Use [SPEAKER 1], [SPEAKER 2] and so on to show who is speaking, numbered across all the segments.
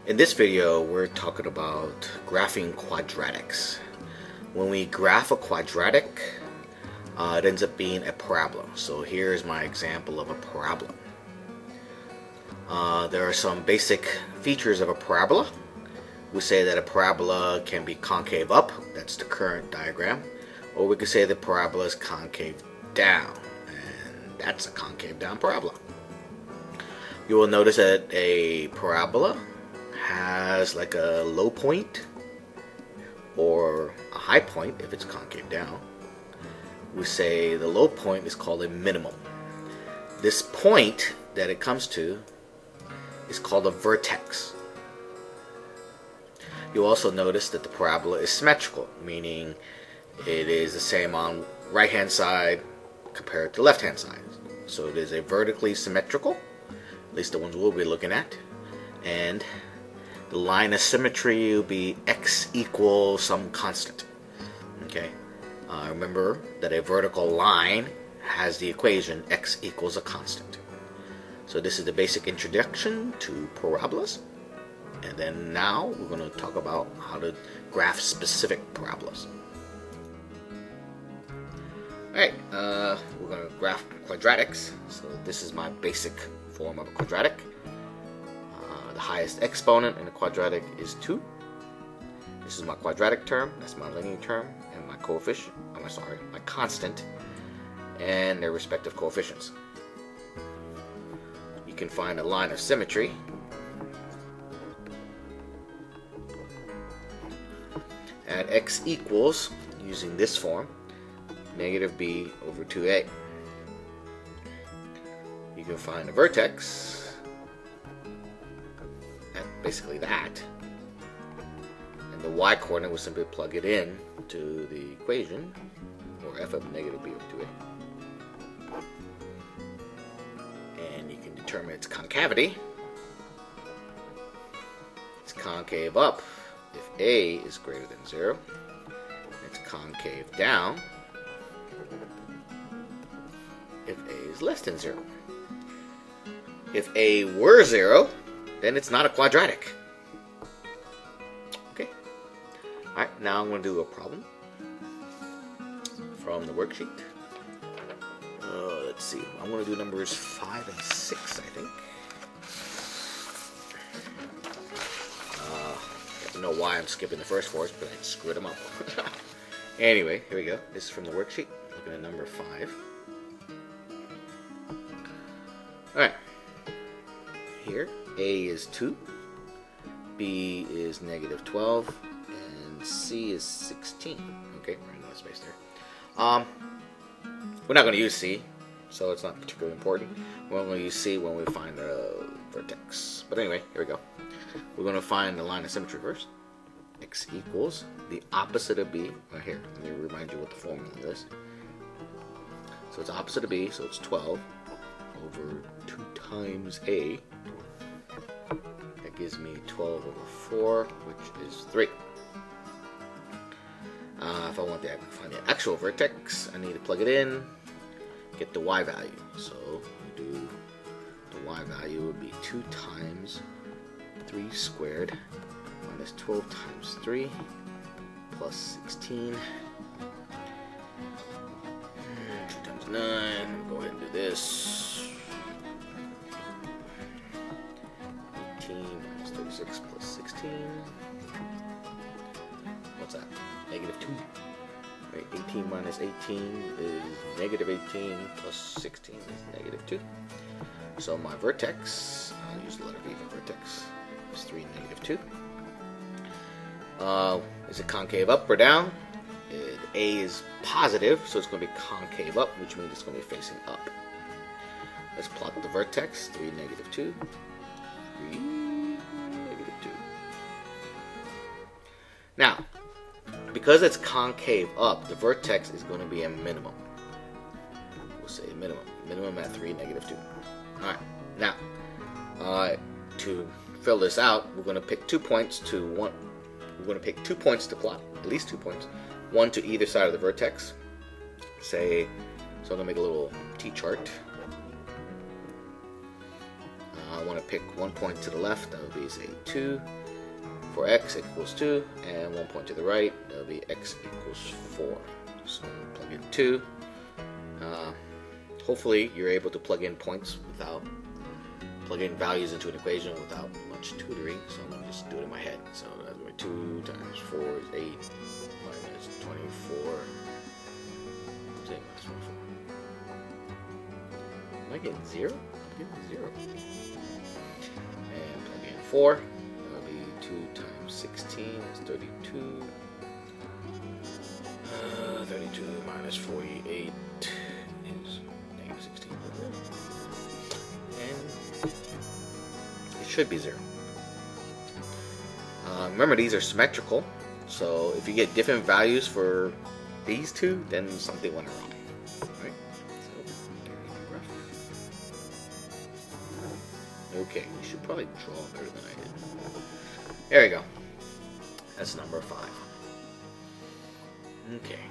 [SPEAKER 1] In this video, we're talking about graphing quadratics. When we graph a quadratic, it ends up being a parabola. So here's my example of a parabola. There are some basic features of a parabola. We say that a parabola can be concave up, that's the current diagram, or we could say the parabola is concave down, and that's a concave down parabola. You will notice that a parabola has like a low point or a high point if it's concave down. We say the low point is called a minimum. This point that it comes to is called a vertex. You'll also notice that the parabola is symmetrical, meaning it is the same on right hand side compared to left hand side. So it is a vertically symmetrical, at least the ones we'll be looking at, and the line of symmetry will be x equals some constant. Okay, remember that a vertical line has the equation x equals a constant. So this is the basic introduction to parabolas, and then now we're going to talk about how to graph specific parabolas. Alright, we're going to graph quadratics. So this is my basic form of a quadratic. The highest exponent in a quadratic is 2. This is my quadratic term, that's my linear term, and my coefficient, my constant, and their respective coefficients. You can find a line of symmetry at x equals, using this form, negative b over 2a. You can find a vertex at basically that, and the y-coordinate will simply plug it in to the equation, or f of negative b over 2a. And you can determine its concavity. It's concave up if a is greater than 0. It's concave down if a is less than 0. If a were 0, then it's not a quadratic. Okay. Alright, now I'm going to do a problem from the worksheet. Let's see. I'm going to do numbers 5 and 6, I think. I don't know why I'm skipping the first 4, but I screwed them up. Anyway, here we go. This is from the worksheet. Looking at number 5. Alright. Here, A is 2, B is negative 12, and C is 16. Okay, right in that space there. We're not going to use C, so it's not particularly important. We're only going to use C when we find the vertex. But anyway, here we go. We're going to find the line of symmetry first. X equals the opposite of B. Right here, let me remind you what the formula is. So it's opposite of B, so it's 12 over 2 times A. That gives me 12 over 4, which is 3. If I want to find the actual vertex, I need to plug it in, get the y value. So we do the y value would be 2 times 3 squared minus 12 times 3 plus 16. 2 times 9. I'm going to go ahead and do this. 18 minus 36 plus 16. What's that? Negative 2. Right, 18 minus 18 is negative 18 plus 16 is negative 2. So my vertex, I'll use the letter V for vertex, is 3, negative 2. Is it concave up or down? A is positive, so it's going to be concave up, which means it's going to be facing up. Let's plot the vertex, 3, negative 2. 3, negative 2. Now, because it's concave up, the vertex is going to be a minimum. We'll say minimum. Minimum at 3, negative 2. Alright, now, to fill this out, we're going to pick 2 points to one. We're going to pick 2 points to plot, at least 2 points. One to either side of the vertex. Say, so I'm going to make a little T-chart. I want want to pick 1 point to the left, that would be, say, 2. For x equals 2, and 1 point to the right, that would be x equals 4. So plug in 2. Hopefully you're able to plug in points without plugging values into an equation without much tutoring. So I'm going to just do it in my head. So that's going to be 2 times 4 is 8 minus 24. Say minus 24. Am I getting 0? I'm getting 0. And plug in 4. That'll be 2 times 16 is 32. 32 minus 48 is negative 16. And it should be 0. Remember, these are symmetrical, so if you get different values for these two, then something went wrong. Right? So, okay, you should probably draw better than I did. There we go. That's number 5. Okay,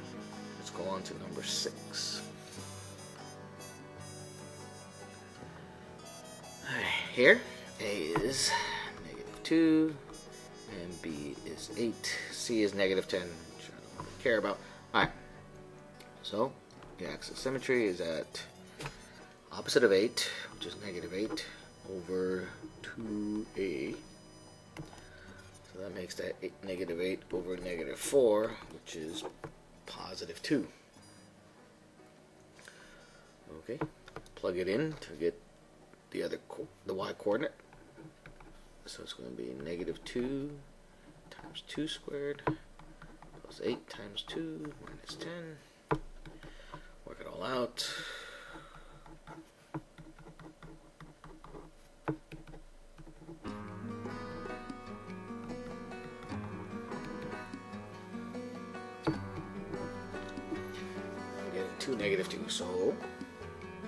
[SPEAKER 1] let's go on to number 6. Here, A is -2, and B is 8. C is -10, which I don't really care about. Alright, so the axis of symmetry is at opposite of 8, which is -8, over 2A. So that makes that -8 over -4, which is +2. Okay, plug it in to get the y coordinate. So it's going to be -2 times 2 squared plus 8 times 2 minus 10. Work it all out. I'm getting 2 -2. So,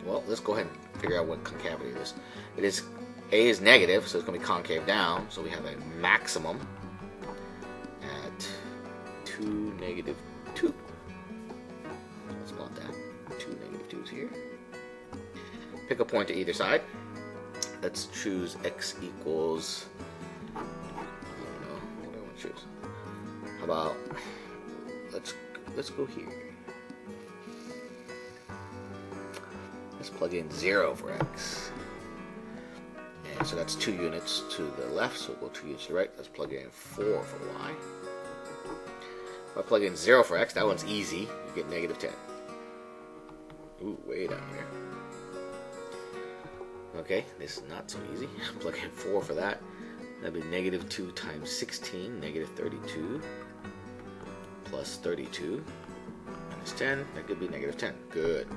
[SPEAKER 1] well, let's go ahead and figure out what concavity it is. It is A is negative, so it's going to be concave down. So we have a maximum at 2 -2. Let's plot that. 2 -2s here. Pick a point to either side. Let's choose x equals, I don't know, what do I want to choose? How about, let's go here. Let's plug in 0 for x. And so that's 2 units to the left, so we'll go 2 units to the right. Let's plug in 4 for y. If I plug in 0 for x, that one's easy. You get -10. Ooh, way down here. Okay, this is not so easy. Plug in 4 for that. That'd be -2 times 16, -32, plus 32, minus 10. That could be -10. Good.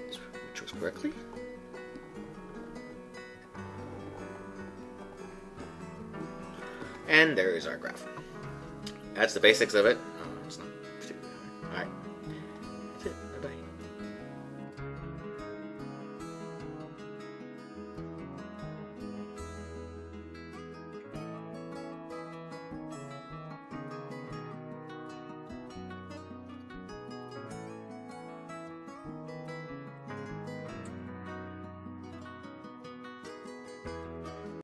[SPEAKER 1] We chose correctly. And there is our graph. That's the basics of it.